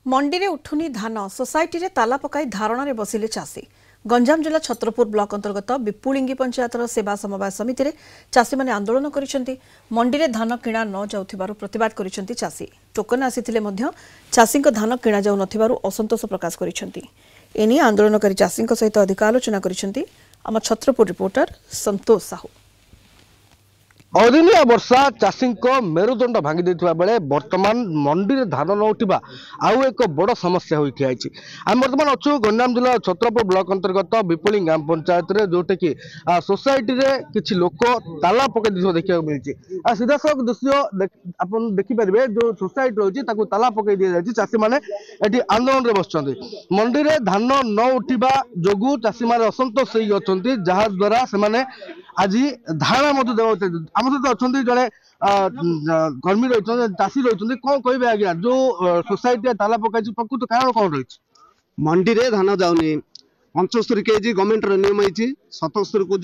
मंडी रे उठुनी धान सोसाइटी रे ताला पकाई धारणा रे बसिले चाषी। गंजाम जिला छत्रपुर ब्लॉक अंतर्गत विपुलिंगी पंचायतर सेवा समवाय समिति रे चाषी माने आंदोलन करिसेंती। मंडी रे धान किणा न जाउथिबारु प्रतिवाद करिसेंती चाषी। टोकन आसीथिले मध्य चाषीक धान किणा जाउ नथिबारु असंतोष प्रकाश करिसेंती। एनी आंदोलनकारी चाषीक सहित अधिक आलोचना करिसेंती आम छत्रपुर रिपोर्टर संतोष साहू। अदिनिया वर्षा चाषी मेरुदंड भांगी देथिबा बेले वर्तमान मंडी रे धान न उठिबा आउ एक बड़ समस्या होई थियाछि। हम वर्तमान अछु गंजाम जिला छत्रपुर ब्लॉक अंतर्गत विपुलिंग ग्राम पंचायत रे जोटे कि सोसाइटी रे किछि लोक ताला पके दिसो देखिया मिलछि। सीधा सक दृश्य अपन देखि परिबे जो सोसाइटी रहछि ताकू ताला पके दिया जाछि। चाषी माने एठी आंदोलन रे बसछन्ती। मंडी रे धान न उठिबा जोगु चाषी माने असंतोष होई अछन्ती, जहा द्वारा से माने आज धारणा मत देव आम सहित अच्छा जड़े कर्मी रही चाषी रही कौन कहे आज्ञा जो सोसाइटी ताला पकाई प्रकृत कारण कौन रही? मंडी रे धान जाऊनी 75 केजी गवर्नमेंट नियम है 77 को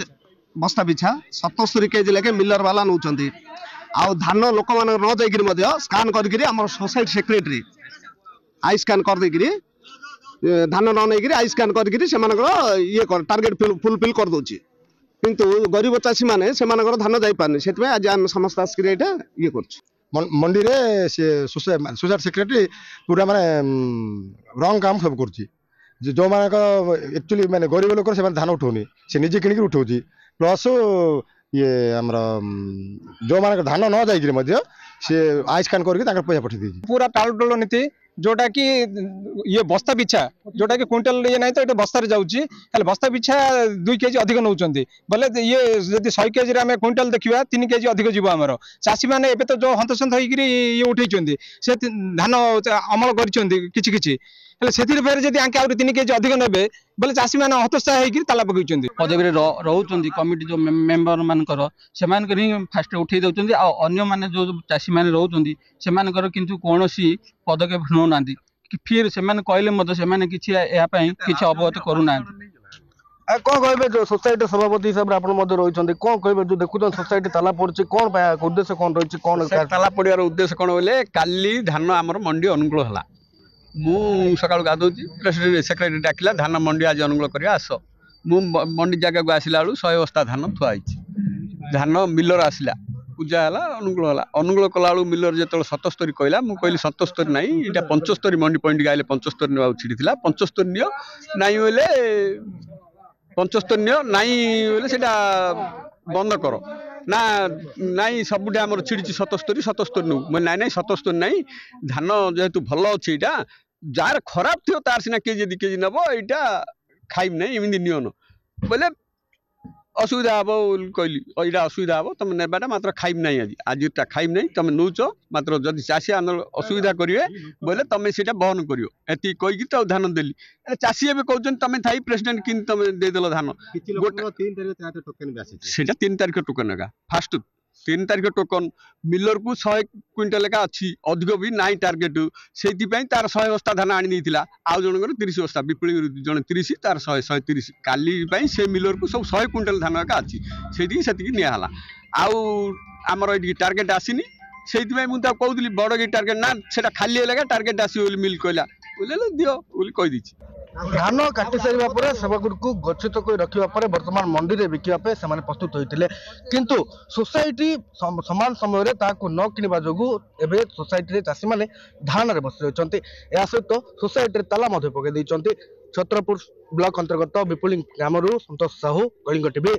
बस्ता पिछा 77 केजी लेके मिलर वाला नौ धान लोक मान न जाकर स्कान कर सोसाइटी सेक्रेटरी आई स्कान कर धान न नहीं आई स्कान कर ये टार्गेट फुलफिल कर दूची किंतु गरीब चाषी माने धान जाई पारनी से आज आम समस्त आसिक ये कर मंडी रे सोसाइटी सेक्रेटरी पूरा माने रंग काम सब कर जो मान एक्चुअली माने गरीब लोक से धान उठाऊनी से निजे किणिक उठाऊँ प्लस ये आमर जो मान धान न जाइए सी आई स्कान करके पैसा पठे पूरा टालटोल नीति जोटा कि ये बस्ता पिछा जोटा कि क्विंटल ये नहीं तो ये बस्तार जाऊँगी खाली बस्ता पिछा 2 केजी अधिक नौ बोले ये जब 100 केजी आम क्विंटल देखा 3 केजी अधिक जीव आमर चाषी मैंने एवं तो जो हंतसंत होकर ये उठे से धान अमल कर से फेर जब आंके 3 केजी अधिक ने बोले चाषी मैंने हतोत्साह होकर ताला पकड़ पदवी रोच कमिटी जो मेम्बर मानकर से फास्ट उठे दौरान अन्य माने जो चाषी मैंने रोच से किंतु कौन पदक्षेप नौना फिर से कहले से अवगत करूना। कौन कहे जो सोसाइटी सभापति हिसाब से रही कौन कहे जो देखुन सोसाइटी ताला पड़ी कौन उद्देश्य कौन रही कौन ताला पड़ार उद्देश्य कौन बोले काली धान आमर मंडी अनुकूल है मु सका गाधोची प्रेसिडेंट सेक्रेटरी डाकिला धान मंडी आज अनुकूल कर आस मु मंडी जगह को आसला बेलू 100 बस्ता धान थुआई धान मिलर आसला पूजा है अनुकूल कला मिलर जो 77 कहला मुझे कहली 77 ना यहाँ 75 मंडी पॉइंट गाइले 75 ना छिड़ी 75 नियो नाई बोले 75 नियो नाई बोले से बंद कर ना नाई सबुटे आम छिड़ी 77 नु ना ना 77 ना धान जेहेतु भल अच्छे यहाँ जार खराब थी तार सीना केजी 2 केजी नब यहाँ खाइब ना एमती नियन बोले असुविधा हम कहली यहाँ असुविधा हम तुम नेबाटा मात्र खाइब ना आज खाइब ना तुम नौच मात्र जदि चाषी असुविधा करेंगे बोले तुम से बहन कर ये कहीकि तो धान देली चाषी एवं कहते तुम थी प्रेसिडेंट कि तुम देदेल धान से 3 तारिख टोकन एका फास्ट 3 तारिख टोकन मिलर को 100 क्विंटल एका अच्छी अधिक भी ना टार्गेट से तार 100 बस्ता धान आनी आउ जनकर 30 बस्ता विपुल जन 30 तार 100 130 काली से मिलर को सब 100 क्विंटल धान एका अच्छी से निहला आउ आमर ये टार्गेट आसीनी से मुझे कहूली बड़ टार्गेट ना से खाली है टार्गेट आसो मिल कहला बोले दियो बोली कहीदी धान काटी सारा सेवागुड़ को गच्छित कर रखा बर्तमान मंडी में बिकवाई से प्रस्तुत होते किंतु सोसाइटी समान समय न किणवा जो सोसाइटी चाषी मैंने धारण में बस रही या सहित सोसाइटी ताला पकई छत्रपुर ब्लॉक अंतर्गत विपुलिंग ग्राम संतोष साहू कलिंग टीवी।